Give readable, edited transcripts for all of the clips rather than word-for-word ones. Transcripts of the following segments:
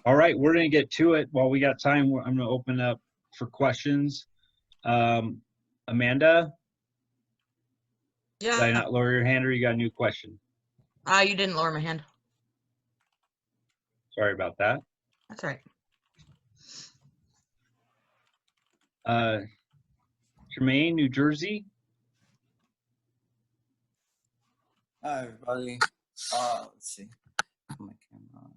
All right, we're going to get to it. While we got time, I'm going to open up for questions. Amanda, did I Yeah. not lower your hand, or you got a new question? You didn't lower my hand. Sorry about that. That's all right. Jermaine, New Jersey. Hi, everybody. Let's see. Put my camera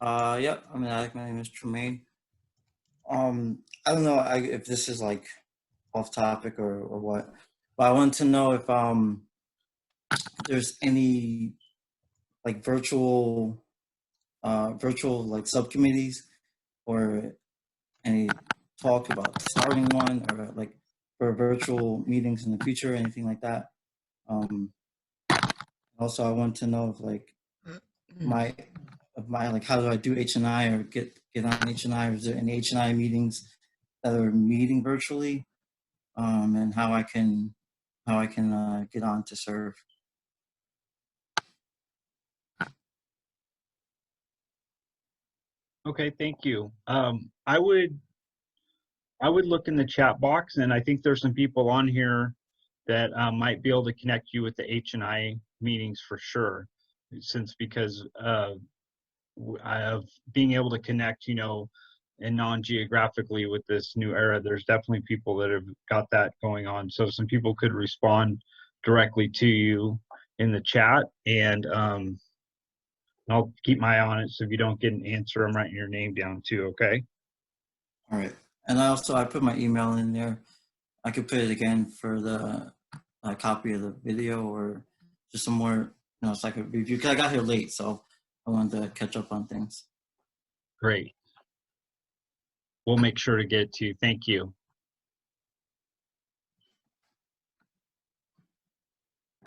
on. Yep, I'm Alec. My name is Tremaine. I don't know if this is like off topic or what, but I want to know if there's any like virtual like subcommittees or any talk about starting one, or like for virtual meetings in the future, anything like that. Also, I want to know if like my like how do I do H&I or get on H&I, or is there any H&I meetings that are meeting virtually, and how I can get on to serve. Okay, thank you. I would look in the chat box, and I think there's some people on here that might be able to connect you with the H&I meetings for sure, because of being able to connect, and non-geographically with this new era. There's definitely people that have got that going on. So some people could respond directly to you in the chat, and I'll keep my eye on it. So if you don't get an answer, I'm writing your name down too. Okay. All right. And I put my email in there. I could put it again for the copy of the video, or just some more, so I could review. Cause I got here late, so I wanted to catch up on things. Great. We'll make sure to get it to you. Thank you.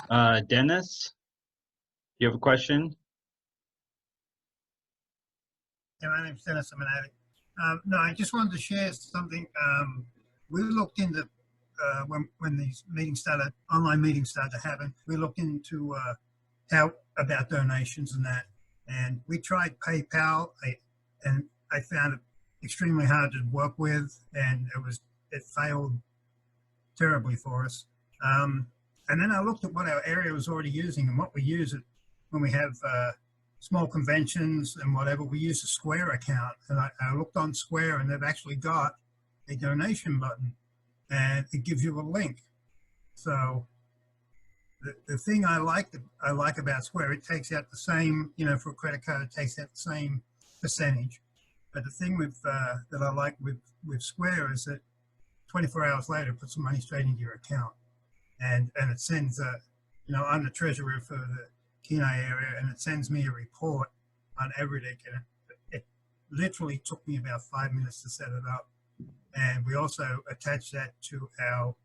Dennis, you have a question? Yeah, my name's Dennis. I'm an addict. No, I just wanted to share something. We looked into when these meetings started, online meetings started to happen. We looked into how about donations and that, and we tried PayPal, and I found it extremely hard to work with, and it failed terribly for us. And then I looked at what our area was already using and what we use it when we have small conventions and whatever. We use a Square account, and I looked on Square, and they've actually got a donation button, and it gives you a link. So the thing I like about Square, it takes out the same, for a credit card, it takes out the same percentage. But the thing with that I like with Square is that 24 hours later, it puts the money straight into your account, and it sends I'm the treasurer for the Kenai area, and it sends me a report on everything. And it literally took me about 5 minutes to set it up. And we also attach that to our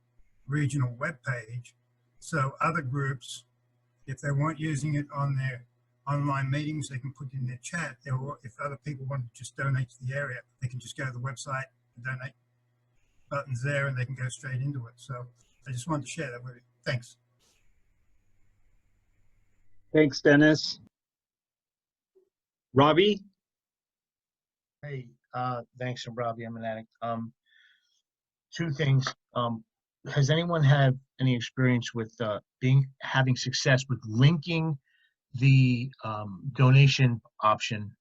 regional webpage. So other groups, if they weren't using it on their online meetings, they can put it in their chat. Or if other people want to just donate to the area, they can just go to the website, and donate buttons there, and they can go straight into it. So I just wanted to share that with you. Thanks. Thanks, Dennis. Robbie? Hey, thanks, Robbie. I'm an addict. Two things. Has anyone had any experience with having success with linking the donation option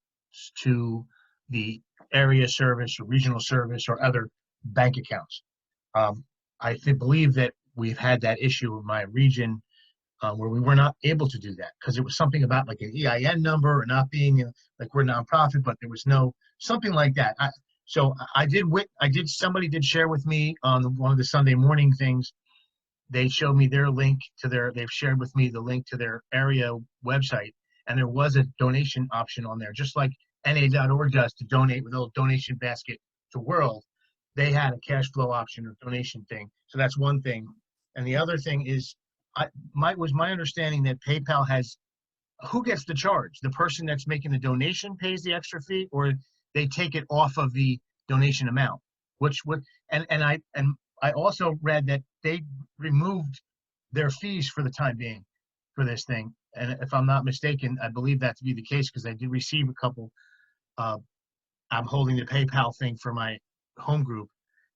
to the area service or regional service or other bank accounts? I believe that we've had that issue in my region where we were not able to do that because it was something about like an EIN number or not being like we're a nonprofit, but there was something like that. Somebody did share with me on one of the Sunday morning things. They showed me their link to they've shared with me the link to their area website, and there was a donation option on there, just like NA.Org does to donate with a little donation basket to World. They had a cash flow option or donation thing. So that's one thing. And the other thing is, my understanding that PayPal has, who gets the charge? The person that's making the donation pays the extra fee, or they take it off of the donation amount? I also read that they removed their fees for the time being for this thing. And if I'm not mistaken, I believe that to be the case because I did receive a couple I'm holding the PayPal thing for my home group,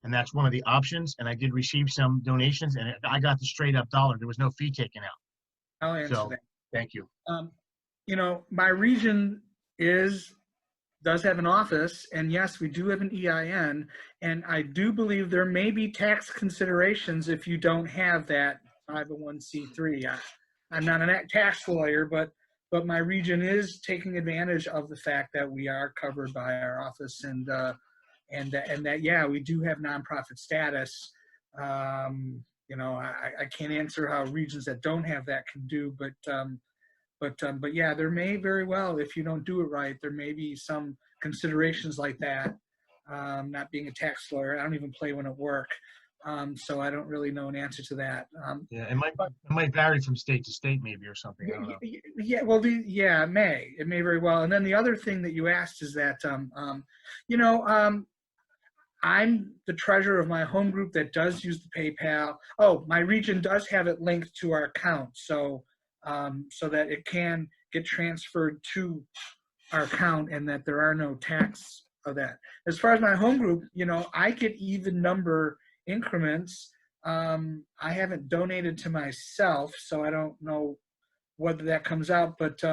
and that's one of the options. And I did receive some donations, and I got the straight up dollar. There was no fee taken out. I'll answer So, that. thank you. You know, my region does have an office, and yes, we do have an EIN, and I do believe there may be tax considerations if you don't have that 501c3. I'm not a tax lawyer, but my region is taking advantage of the fact that we are covered by our office, and that yeah, we do have nonprofit status. You know, I can't answer how regions that don't have that can do, but yeah, there may very well, if you don't do it right, there may be some considerations like that. Not being a tax lawyer, I don't even play one at work, so I don't really know an answer to that. Yeah, it might vary from state to state, maybe, or something. I don't know. Yeah, well, yeah, it may very well. And then the other thing that you asked is that, you know, I'm the treasurer of my home group that does use the PayPal. Oh, my region does have it linked to our account, so that it can get transferred to our account, and that there are no tax of that. As far as my home group, you know, I get even number increments. I haven't donated to myself, so I don't know whether that comes out, but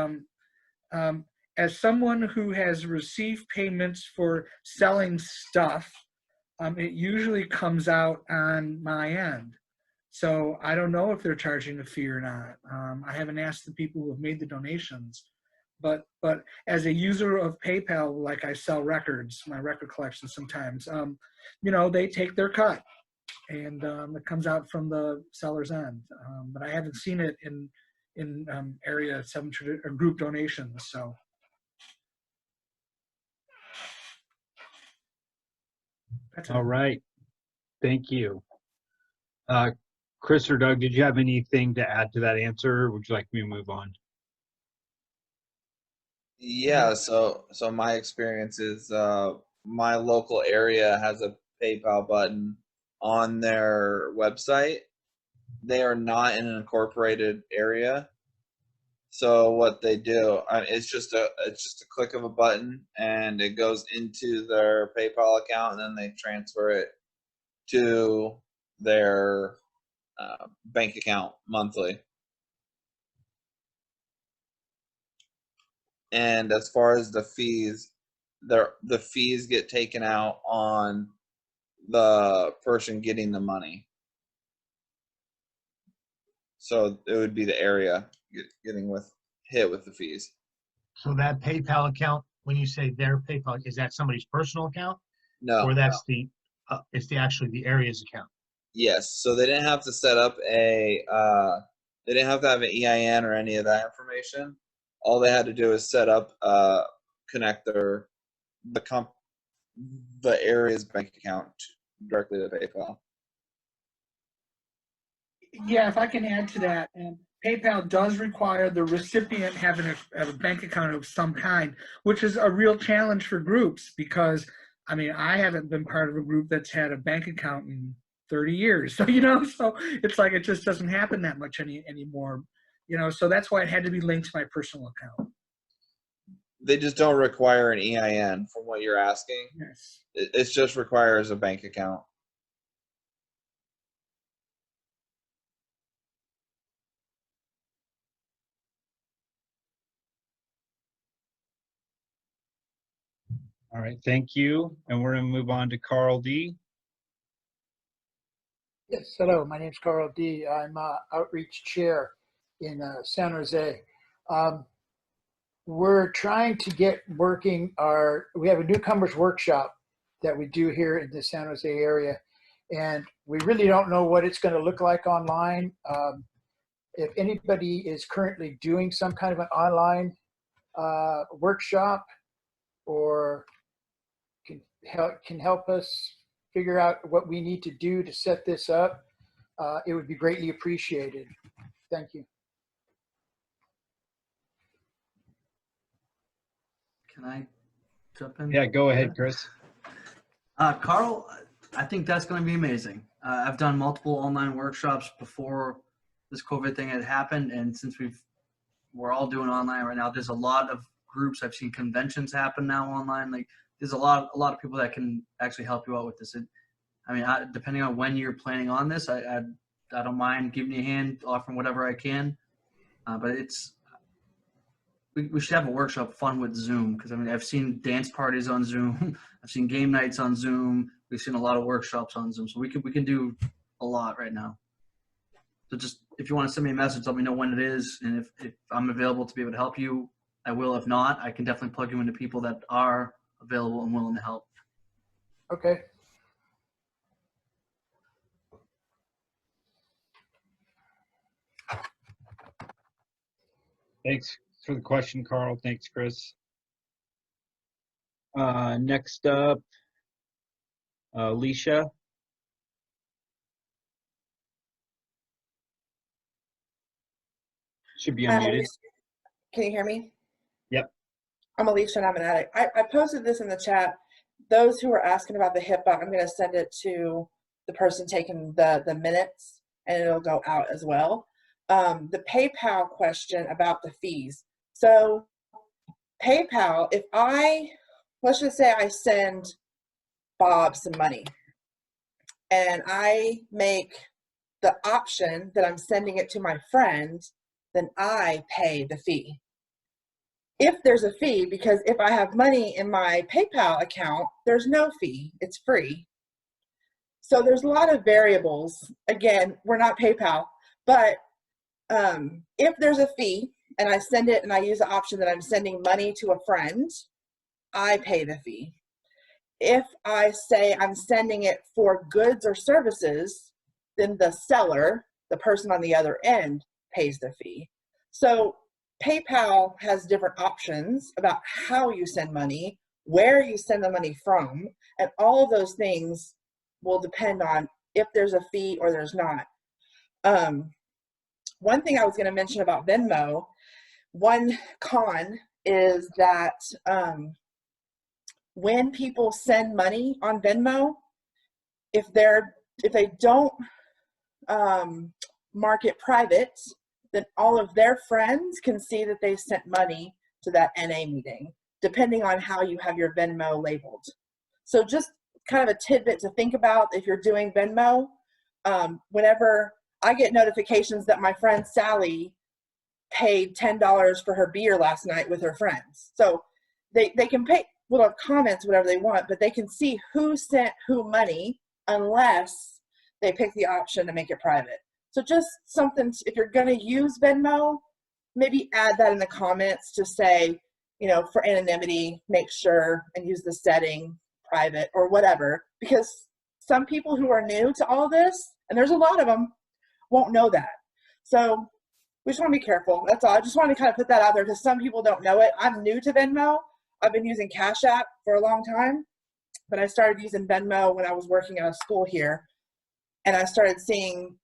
as someone who has received payments for selling stuff, it usually comes out on my end. So I don't know if they're charging a fee or not. I haven't asked the people who have made the donations, but as a user of PayPal, like I sell records, my record collection sometimes, you know, they take their cut, and it comes out from the seller's end. But I haven't seen it in area 7 or group donations. So. That's All right. Thank you. Chris or Doug, did you have anything to add to that answer, or would you like me to move on? Yeah, so my experience is my local area has a PayPal button on their website. They are not in an incorporated area. So what they do, it's just a click of a button, and it goes into their PayPal account, and then they transfer it to their bank account monthly. And as far as the fees, the fees get taken out on the person getting the money. So it would be the area getting hit with the fees. So that PayPal account, when you say their PayPal, is that somebody's personal account, No. or that's it's actually the area's account? Yes. So they didn't have to set up they didn't have to have an EIN or any of that information. All they had to do is set up, connect the area's bank account directly to PayPal. Yeah, if I can add to that, PayPal does require the recipient having a bank account of some kind, which is a real challenge for groups, because, I mean, I haven't been part of a group that's had a bank account in 30 years. So, you know, so it's like it just doesn't happen that much anymore, you know, so that's why it had to be linked to my personal account. They just don't require an EIN from what you're asking. Yes. It just requires a bank account. All right, thank you. And we're going to move on to Carl D. Yes, hello, my name's Carl D. I'm Outreach Chair in San Jose. We're trying to get working we have a newcomers workshop that we do here in the San Jose area, and we really don't know what it's going to look like online. If anybody is currently doing some kind of an online workshop, or can help us figure out what we need to do to set this up, it would be greatly appreciated. Thank you. Can I jump in? Yeah, go ahead, Chris. Carl, I think that's going to be amazing. I've done multiple online workshops before this COVID thing had happened, and since we're all doing online right now, there's a lot of groups. I've seen conventions happen now online. Like there's a lot of people that can actually help you out with this. Depending on when you're planning on this, I don't mind giving you a hand, offering whatever I can. But we should have a workshop fun with Zoom, because I've seen dance parties on Zoom. I've seen game nights on Zoom. We've seen a lot of workshops on Zoom. So we can do a lot right now. So just if you want to send me a message, let me know when it is, and if I'm available to be able to help you, I will. If not, I can definitely plug you into people that are available and willing to help. Okay. Thanks for the question, Carl. Thanks, Chris. Next up, Alicia. Should be unmuted. Can you hear me? Yep. I'm Alicia and I'm an addict. I posted this in the chat. Those who are asking about the HIPAA, I'm going to send it to the person taking the minutes, and it'll go out as well. The PayPal question about the fees. So PayPal, let's just say I send Bob some money and I make the option that I'm sending it to my friend, then I pay the fee. If there's a fee, because if I have money in my PayPal account, there's no fee, it's free. So there's a lot of variables. Again, we're not PayPal, but if there's a fee and I send it and I use the option that I'm sending money to a friend, I pay the fee. If I say I'm sending it for goods or services, then the seller, the person on the other end, pays the fee. So PayPal has different options about how you send money, where you send the money from, and all of those things will depend on if there's a fee or there's not. One thing I was going to mention about Venmo, one con is that when people send money on Venmo, if they don't mark it private, then all of their friends can see that they sent money to that NA meeting, depending on how you have your Venmo labeled. So just kind of a tidbit to think about if you're doing Venmo. Whenever I get notifications that my friend Sally paid $10 for her beer last night with her friends. So they can pay little comments, whatever they want, but they can see who sent who money unless they pick the option to make it private. So just something, if you're going to use Venmo, maybe add that in the comments to say, for anonymity, make sure and use the setting private or whatever, because some people who are new to all this, and there's a lot of them, won't know that. So we just want to be careful. That's all. I just want to kind of put that out there because some people don't know it. I'm new to Venmo. I've been using Cash App for a long time, but I started using Venmo when I was working at a school here, and I started seeing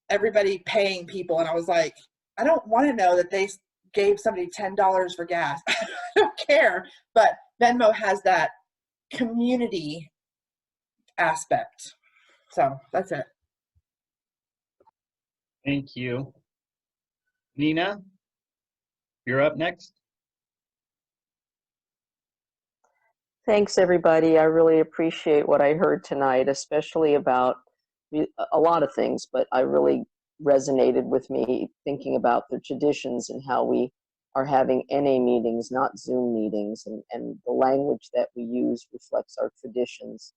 everybody paying people, and I was like, I don't want to know that they gave somebody $10 for gas. I don't care. But Venmo has that community aspect. So that's it. Thank you. Nina, you're up next. Thanks, everybody. I really appreciate what I heard tonight, especially about a lot of things, but I really resonated with me thinking about the traditions and how we are having NA meetings, not Zoom meetings, and the language that we use reflects our traditions.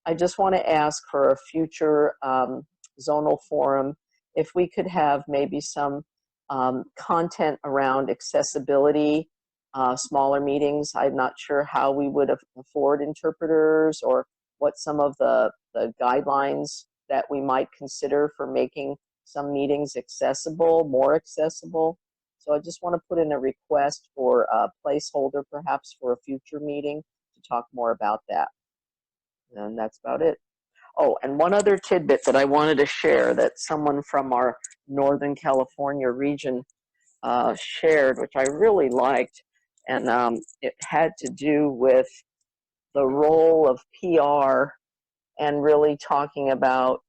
I just want to ask for a future zonal forum if we could have maybe some content around accessibility, smaller meetings. I'm not sure how we would afford interpreters or what some of the guidelines that we might consider for making some meetings accessible, more accessible. So I just want to put in a request for a placeholder perhaps for a future meeting to talk more about that. And that's about it. Oh, and one other tidbit that I wanted to share that someone from our Northern California region shared, which I really liked, and it had to do with the role of PR and really talking about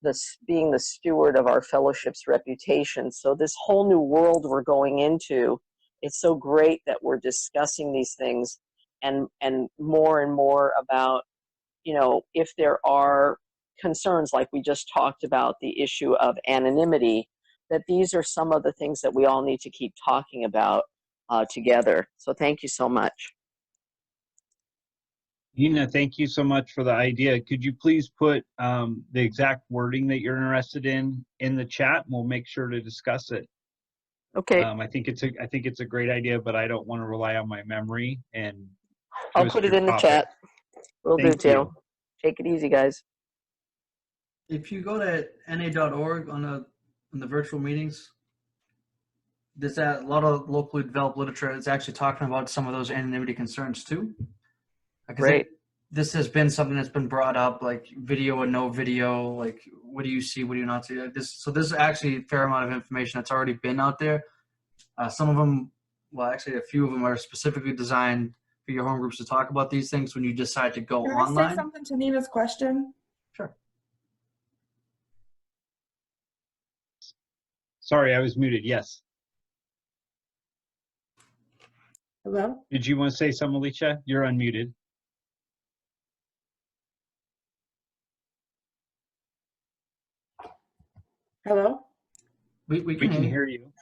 this being the steward of our fellowship's reputation. So this whole new world we're going into it's so great that we're discussing these things and more about, you know, if there are concerns like we just talked about, the issue of anonymity, that these are some of the things that we all need to keep talking about together. So thank you so much. Nina, thank you so much for the idea. Could you please put the exact wording that you're interested in the chat, and we'll make sure to discuss it. Okay, I think it's a great idea, but I don't want to rely on my memory and I'll twist put it your in the topic. chat. Will do, Thank you. Joe. Take it easy, guys. If you go to NA.org on the virtual meetings, there's a lot of locally developed literature that's actually talking about some of those anonymity concerns too. Because Great. this has been something that's been brought up, like video or no video, like what do you see, what do you not see? So this is actually a fair amount of information that's already been out there. Some of them, well, actually a few of them are specifically designed for your home groups to talk about these things when you decide to go Can I say online. something to Nina's question? Sure. Sorry, I was muted. Yes. Hello? Did you want to say something, Alicia? You're unmuted. Hello? We We can can hear hear you.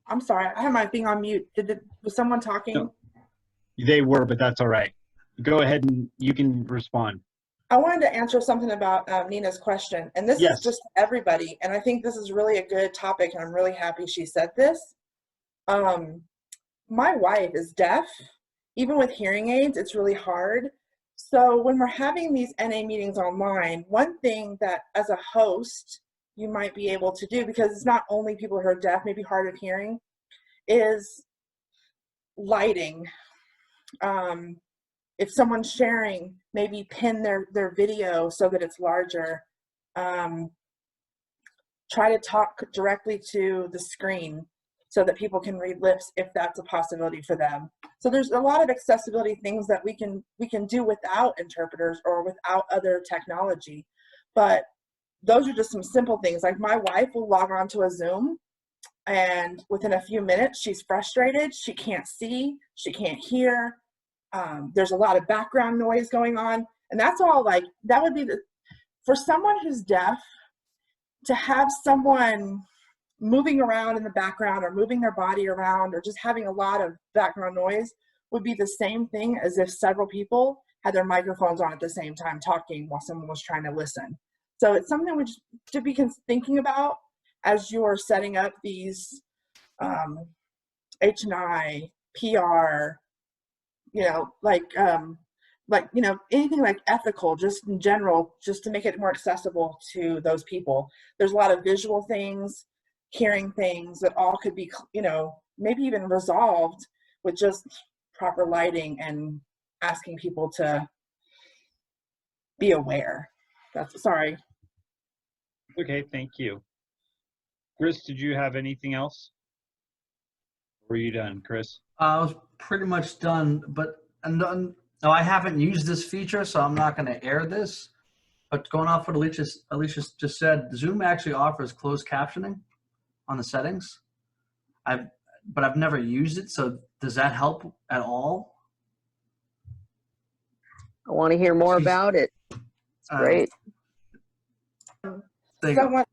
I'm sorry. I had my thing on mute. Was someone talking? No. They were, but that's all right. Go ahead and you can respond. I wanted to answer something about Nina's question, and this Yes. is just everybody, and I think this is really a good topic, and I'm really happy she said this. My wife is deaf. Even with hearing aids, it's really hard. So when we're having these NA meetings online, one thing that as a host you might be able to do, because it's not only people who are deaf, maybe hard of hearing, is lighting. If someone's sharing, maybe pin their video so that it's larger. Try to talk directly to the screen so that people can read lips if that's a possibility for them. So there's a lot of accessibility things that we can do without interpreters or without other technology. But those are just some simple things. Like my wife will log on to a Zoom, and within a few minutes she's frustrated. She can't see, she can't hear. There's a lot of background noise going on, and that's all. Like that would be for someone who's deaf, to have someone moving around in the background or moving their body around or just having a lot of background noise would be the same thing as if several people had their microphones on at the same time talking while someone was trying to listen. So it's something we should be thinking about as you're setting up these H&I, PR, anything like ethical, just in general, just to make it more accessible to those people. There's a lot of visual things, hearing things that all could be, maybe even resolved with just proper lighting and asking people to be aware. Sorry. Okay, thank you. Chris, did you have anything else? Were you done, Chris? I was pretty much done, but no, I haven't used this feature, so I'm not going to air this. But going off what Alicia just said, Zoom actually offers closed captioning on the settings. But I've never used it, so does that help at all? I want to hear more about it. It's great. Someone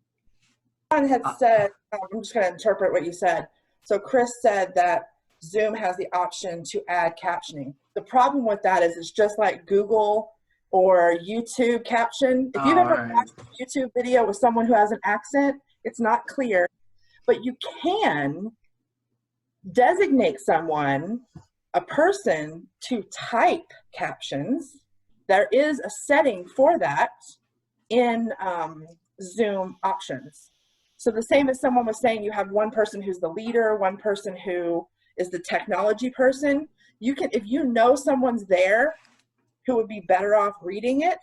had said, I'm just going to interpret what you said. So Chris said that Zoom has the option to add captioning. The problem with that is it's just like Google or YouTube caption. If you've ever watched a YouTube video with someone who has an accent, it's not clear, but you can designate someone, a person, to type captions. There is a setting for that in Zoom options. So the same as someone was saying, you have one person who's the leader, one person who is the technology person. You can, if you know someone's there who would be better off reading it,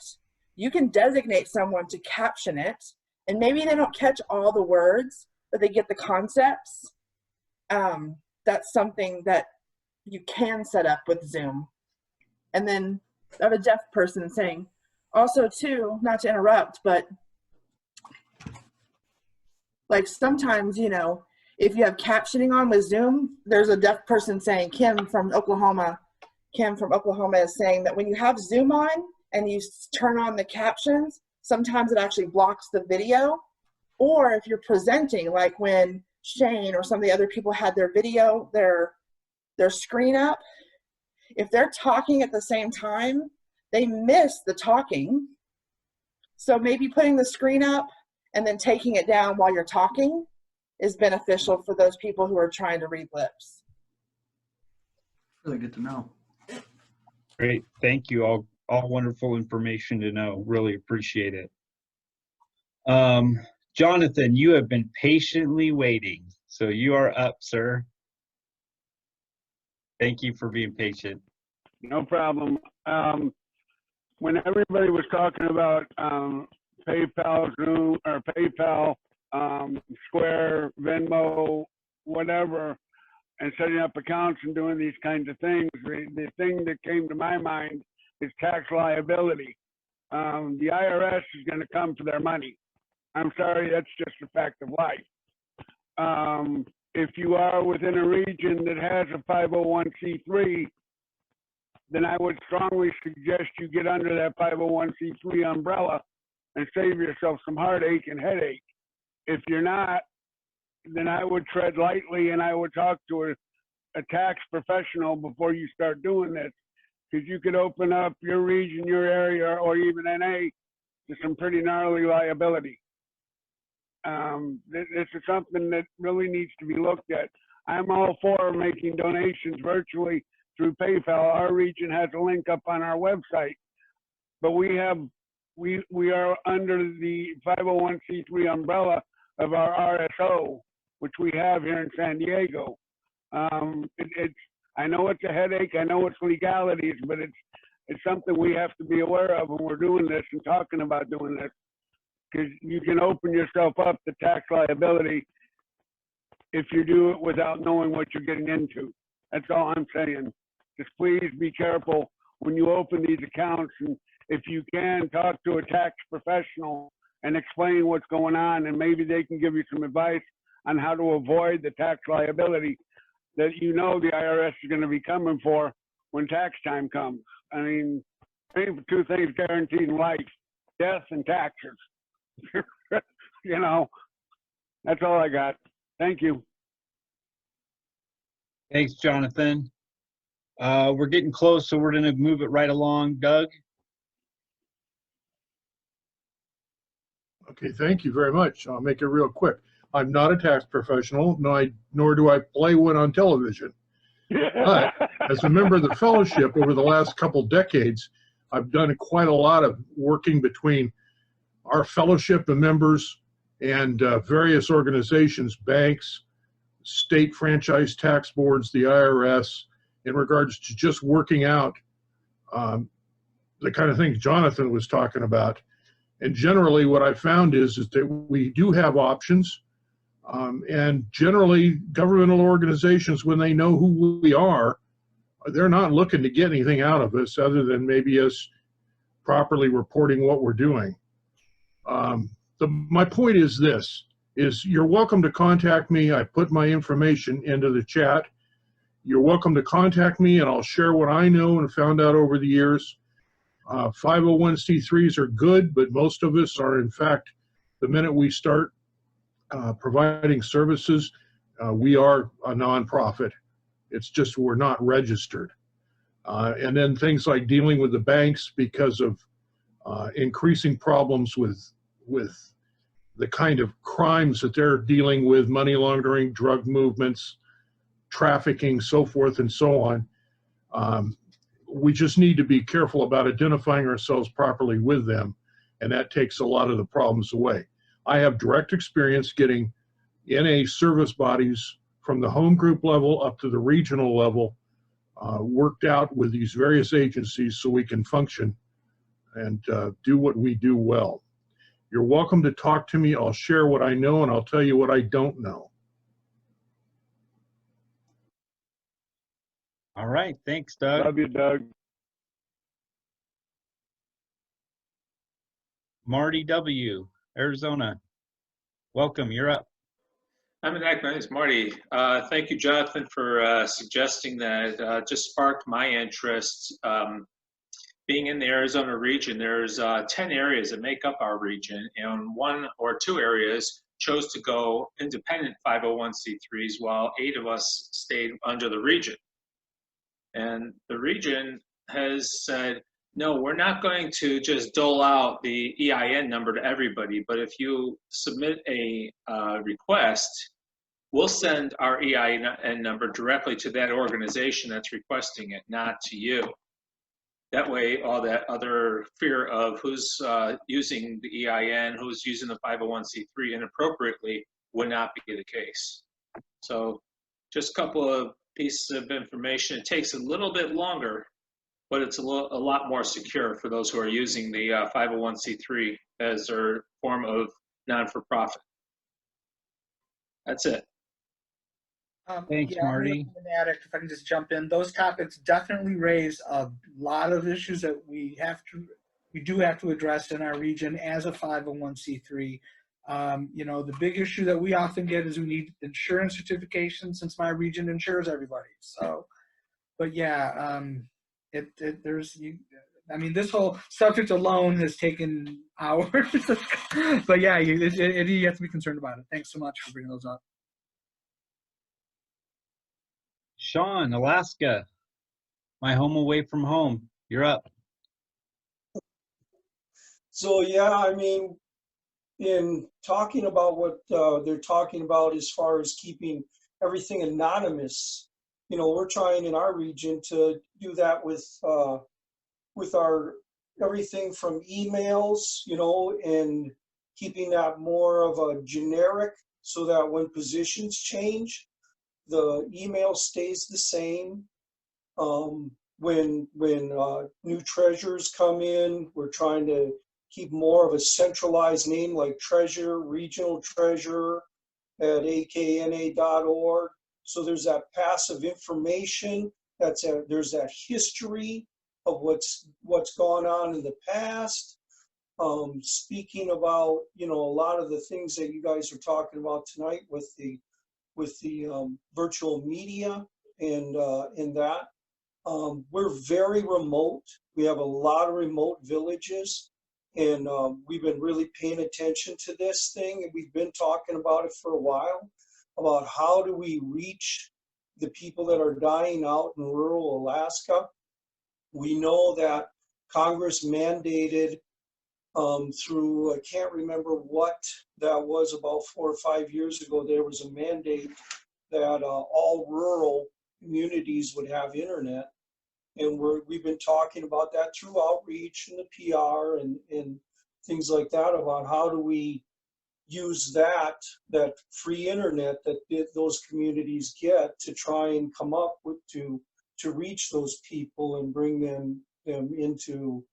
you can designate someone to caption it, and maybe they don't catch all the words, but they get the concepts. That's something that you can set up with Zoom. And then I have a deaf person saying, also too, not to interrupt, but like sometimes, if you have captioning on with Zoom, there's a deaf person saying, Kim from Oklahoma is saying that when you have Zoom on and you turn on the captions, sometimes it actually blocks the video. Or if you're presenting, like when Shane or some of the other people had their video, their screen up, if they're talking at the same time, they miss the talking. So maybe putting the screen up and then taking it down while you're talking is beneficial for those people who are trying to read lips. Really good to know. Great. Thank you. All wonderful information to know. Really appreciate it. Jonathan, you have been patiently waiting. So you are up, sir. Thank you for being patient. No problem. When everybody was talking about PayPal, Zoom, or PayPal, Square, Venmo, whatever, and setting up accounts and doing these kinds of things, the thing that came to my mind is tax liability. The IRS is going to come for their money. I'm sorry, that's just a fact of life. If you are within a region that has a 501c3, then I would strongly suggest you get under that 501c3 umbrella and save yourself some heartache and headache. If you're not, then I would tread lightly and I would talk to a tax professional before you start doing this, because you could open up your region, your area, or even NA to some pretty gnarly liability. This is something that really needs to be looked at. I'm all for making donations virtually through PayPal. Our region has a link up on our website, but we are under the 501c3 umbrella of our RSO, which we have here in San Diego. I know it's a headache. I know it's legalities, but it's something we have to be aware of when we're doing this and talking about doing this, because you can open yourself up to tax liability if you do it without knowing what you're getting into. That's all I'm saying. Just please be careful when you open these accounts, and if you can, talk to a tax professional and explain what's going on, and maybe they can give you some advice on how to avoid the tax liability that you know the IRS is going to be coming for when tax time comes. I mean, paying for two things guaranteed in life: death and taxes. You know, that's all I got. Thank you. Thanks, Jonathan. We're getting close, so we're going to move it right along. Doug? Okay, thank you very much. I'll make it real quick. I'm not a tax professional, nor do I play one on television. But as a member of the fellowship over the last couple decades, I've done quite a lot of working between our fellowship and members and various organizations, banks, state franchise tax boards, the IRS, in regards to just working out the kind of things Jonathan was talking about. And generally what I found is that we do have options. And generally governmental organizations, when they know who we are, they're not looking to get anything out of us other than maybe us properly reporting what we're doing. My point is this, is you're welcome to contact me. I put my information into the chat. You're welcome to contact me and I'll share what I know and found out over the years. 501c3s are good, but most of us are, in fact, the minute we start providing services, we are a nonprofit. It's just we're not registered. And then things like dealing with the banks because of increasing problems with the kind of crimes that they're dealing with, money laundering, drug movements, trafficking, so forth and so on. We just need to be careful about identifying ourselves properly with them, and that takes a lot of the problems away. I have direct experience getting NA service bodies from the home group level up to the regional level worked out with these various agencies so we can function and do what we do well. You're welcome to talk to me. I'll share what I know and I'll tell you what I don't know. All right. Thanks, Doug. Love you, Doug. Marty W., Arizona. Welcome. You're up. I'm an my name is Marty. Thank you, Jonathan, for suggesting that. Just sparked my interest. Being in the Arizona region, there's 10 areas that make up our region, and 1 or 2 areas chose to go independent 501c3s, while 8 of us stayed under the region. And the region has said, no, we're not going to just dole out the EIN number to everybody, but if you submit a request, we'll send our EIN number directly to that organization that's requesting it, not to you. That way, all that other fear of who's using the EIN, who's using the 501c3 inappropriately would not be the case. So just a couple of pieces of information. It takes a little bit longer, but it's a lot more secure for those who are using the 501c3 as their form of non-for-profit. That's it. Thanks, Yeah, I'm Marty. an addict, if I can just jump in. Those topics definitely raise a lot of issues that we do have to address in our region as a 501c3. You know, the big issue that we often get is we need insurance certification, since my region insures everybody. So, but yeah, I mean, this whole subject alone has taken hours. But yeah, you have to be concerned about it. Thanks so much for bringing those up. Sean, Alaska, my home away from home. You're up. So yeah, I mean, in talking about what they're talking about as far as keeping everything anonymous, you know, we're trying in our region to do that with our everything from emails, you know, and keeping that more of a generic, so that when positions change, the email stays the same. When new treasurers come in, we're trying to keep more of a centralized name like treasurer, regional treasurer at akna.org. So there's that passive information. There's that history of what's gone on in the past. Speaking about, you know, a lot of the things that you guys are talking about tonight with the virtual media and that. We're very remote. We have a lot of remote villages, and we've been really paying attention to this thing, and we've been talking about it for a while, about how do we reach the people that are dying out in rural Alaska. We know that Congress mandated through, I can't remember what that was, about 4 or 5 years ago, there was a mandate that all rural communities would have internet. And we've been talking about that through outreach and the PR and things like that, about how do we use that free internet that those communities get to try and come up with to reach those people and bring them into,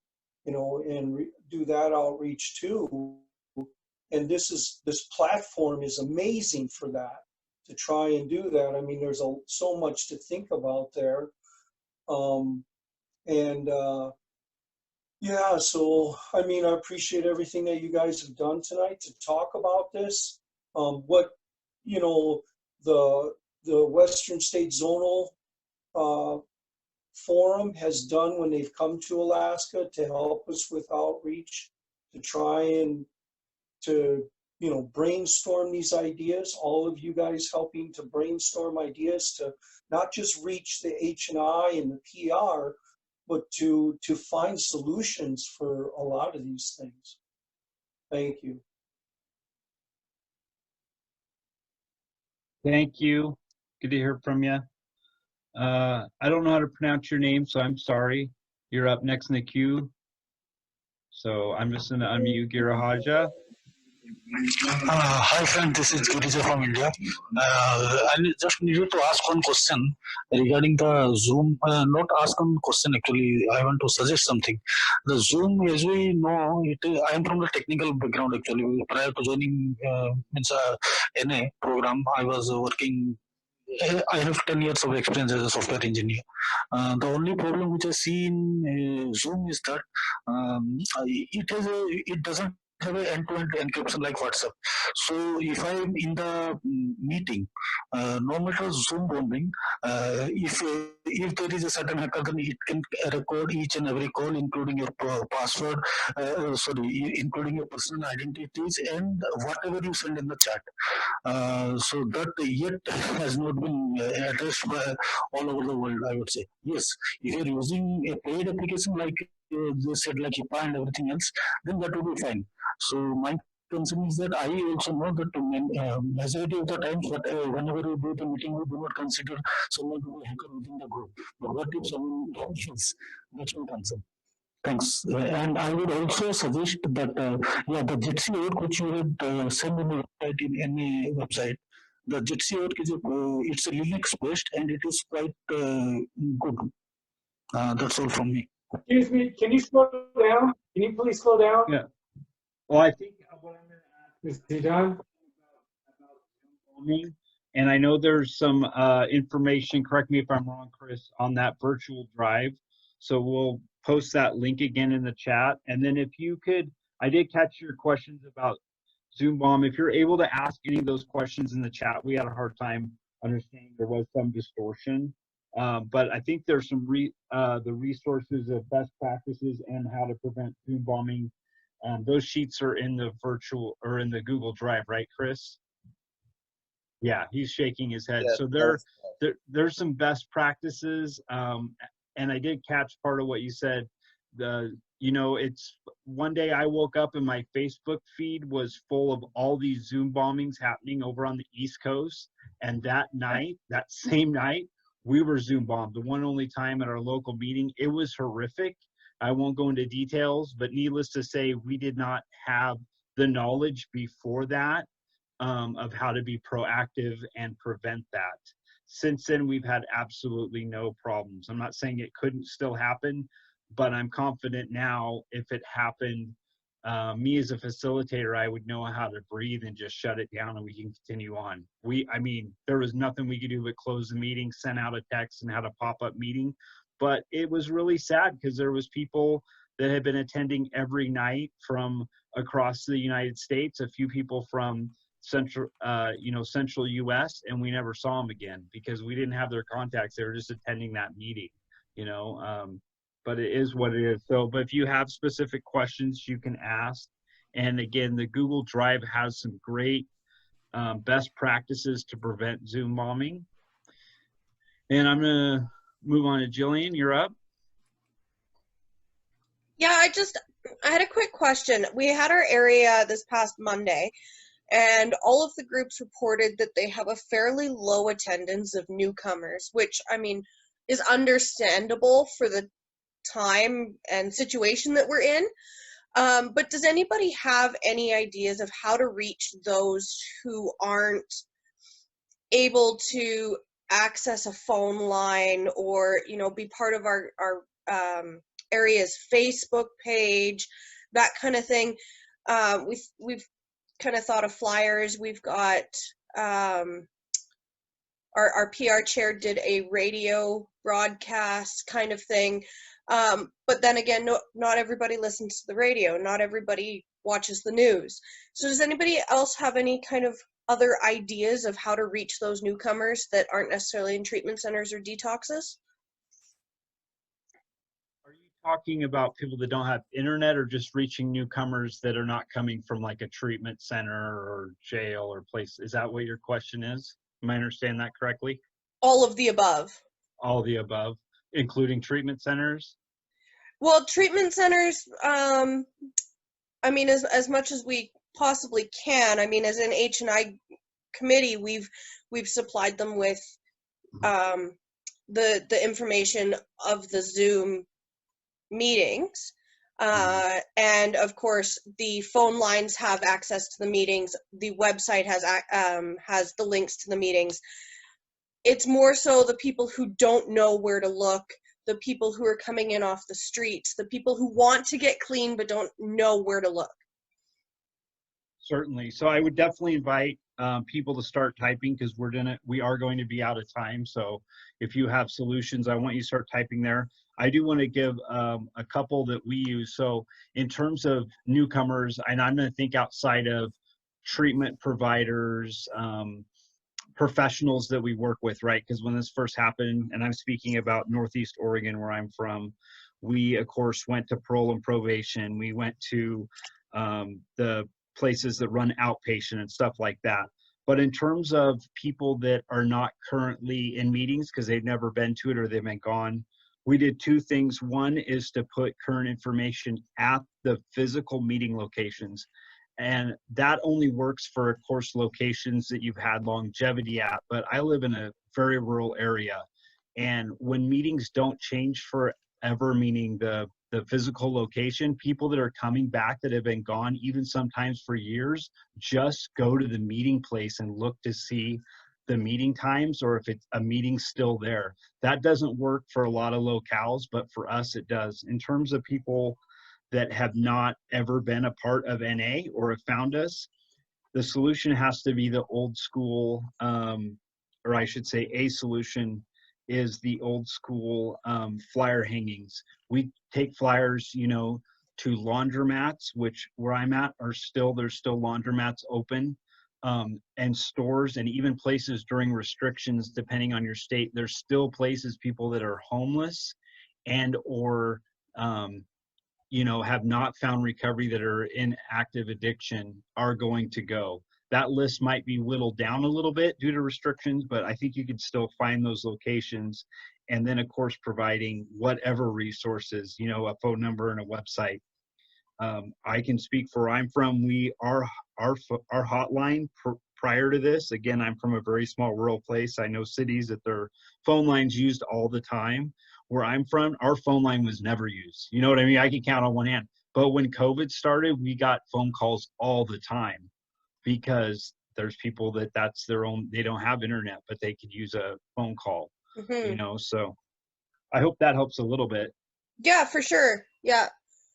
you know, and do that outreach too. And this platform is amazing for that, to try and do that. I mean, there's so much to think about there. Yeah, so I mean, I appreciate everything that you guys have done tonight to talk about this. What, you know, the Western State Zonal Forum has done when they've come to Alaska to help us with outreach, to try and to, you know, brainstorm these ideas. All of you guys helping to brainstorm ideas to not just reach the H&I and the PR, but to find solutions for a lot of these things. Thank you. Thank you. Good to hear from you. I don't know how to pronounce your name, so I'm sorry. You're up next in the queue. So I'm just going to unmute Girahaja. Hi friend, this is Girija from India. I just needed to ask one question regarding the Zoom. Not ask one question actually. I want to suggest something. The Zoom, as we know, I am from the technical background actually. Prior to joining NA program, I was working. I have 10 years of experience as a software engineer. The only problem which I see in Zoom is that it doesn't have an end-to-end encryption like WhatsApp. So if I'm in the meeting, no matter Zoom bombing, if there is a certain hacker, then it can record each and every call, including your password, including your personal identities and whatever you send in the chat. So that yet has not been addressed by all over the world, I would say. Yes, if you're using a paid application like they said, like HIPAA and everything else, then that would be fine. So my concern is that I also know that majority of the times, whenever we do the meeting, we do not consider someone to be a hacker within the group. But what if someone is? That's my concern. Thanks. And I would also suggest that, the Jitsi work which you had sent on the website in any website, the Jitsi work is it's a Linux based and it is quite good. That's all from me. Excuse me, can you slow down? Can you please slow down? Yeah. Well, I think what I'm going to ask Is he done? is, and I know there's some information, correct me if I'm wrong, Chris, on that virtual drive. So we'll post that link again in the chat. And then if you could, I did catch your questions about Zoom Bomb. If you're able to ask any of those questions in the chat, we had a hard time understanding. There was some distortion. But I think there's some the resources of best practices and how to prevent Zoom bombing. Those sheets are in the virtual or in the Google Drive, right, Chris? Yeah, he's shaking his head. Yeah, So there's some best practices. And I did catch part of what you said. It's one day I woke up and my Facebook feed was full of all these Zoom bombings happening over on the East Coast. And that same night, we were Zoom bombed. The one only time at our local meeting. It was horrific. I won't go into details, but needless to say, we did not have the knowledge before that of how to be proactive and prevent that. Since then, we've had absolutely no problems. I'm not saying it couldn't still happen, but I'm confident now if it happened, me as a facilitator, I would know how to breathe and just shut it down and we can continue on. There was nothing we could do but close the meeting, send out a text and had a pop-up meeting. But it was really sad because there was people that had been attending every night from across the United States, a few people from central US, and we never saw them again because we didn't have their contacts. They were just attending that meeting, but it is what it is. So, but if you have specific questions, you can ask. And again, the Google Drive has some great best practices to prevent Zoom bombing. And I'm going to move on to Jillian. You're up. Yeah, I had a quick question. We had our area this past Monday, and all of the groups reported that they have a fairly low attendance of newcomers, which, is understandable for the time and situation that we're in. But does anybody have any ideas of how to reach those who aren't able to access a phone line or, be part of our area's Facebook page, that kind of thing? We've kind of thought of flyers. We've got our PR chair did a radio broadcast kind of thing. But then again, not everybody listens to the radio. Not everybody watches the news. So does anybody else have any kind of other ideas of how to reach those newcomers that aren't necessarily in treatment centers or detoxes? Are you talking about people that don't have internet or just reaching newcomers that are not coming from like a treatment center or jail or place? Is that what your question is? Am I understand that correctly? All of the above. All of the above, including treatment centers? Well, treatment centers, as much as we possibly can. As an H&I committee, we've supplied them with the information of the Zoom meetings. And of course, the phone lines have access to the meetings. The website has the links to the meetings. It's more so the people who don't know where to look, the people who are coming in off the streets, the people who want to get clean but don't know where to look. Certainly. So I would definitely invite people to start typing because we are going to be out of time. So if you have solutions, I want you to start typing there. I do want to give a couple that we use. So in terms of newcomers, and I'm going to think outside of treatment providers, professionals that we work with, right? Because when this first happened, and I'm speaking about Northeast Oregon, where I'm from, we of course went to parole and probation. We went to the places that run outpatient and stuff like that. But in terms of people that are not currently in meetings because they've never been to it or they've been gone, we did two things. One is to put current information at the physical meeting locations. And that only works for, of course, locations that you've had longevity at. But I live in a very rural area. And when meetings don't change forever, meaning the physical location, people that are coming back that have been gone, even sometimes for years, just go to the meeting place and look to see the meeting times or if it's a meeting still there. That doesn't work for a lot of locales, but for us it does. In terms of people that have not ever been a part of NA or have found us, the solution has to be the old school, or I should say a solution is the old school flyer hangings. We take flyers, you know, to laundromats, which where I'm at there's still laundromats open, and stores, and even places during restrictions, depending on your state, there's still places people that are homeless and or you know, have not found recovery that are in active addiction are going to go. That list might be whittled down a little bit due to restrictions, but I think you can still find those locations. And then, of course, providing whatever resources, you know, a phone number and a website. I can speak for where I'm from. Our hotline prior to this, again, I'm from a very small rural place. I know cities that their phone lines used all the time. Where I'm from, our phone line was never used. You know what I mean? I can count on one hand. But when COVID started, we got phone calls all the time because there's people that's their own, they don't have internet, but they could use a phone call, you know? So I hope that helps a little bit. Yeah, for sure. Yeah.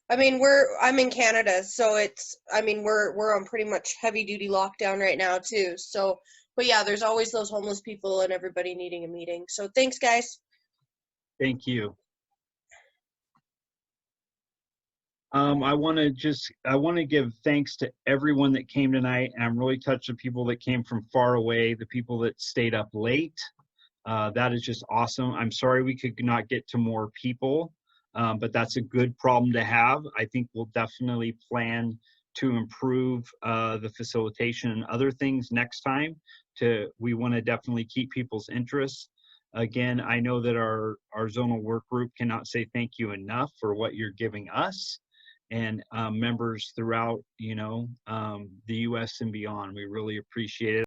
I mean, I'm in Canada, so we're on pretty much heavy duty lockdown right now too. So, but yeah, there's always those homeless people and everybody needing a meeting. So thanks, guys. Thank you. I want to give thanks to everyone that came tonight. And I'm really touched the people that came from far away, the people that stayed up late. That is just awesome. I'm sorry we could not get to more people, but that's a good problem to have. I think we'll definitely plan to improve the facilitation and other things next time. We want to definitely keep people's interests. Again, I know that our zonal work group cannot say thank you enough for what you're giving us and members throughout, you know, the U.S. and beyond. We really appreciate it.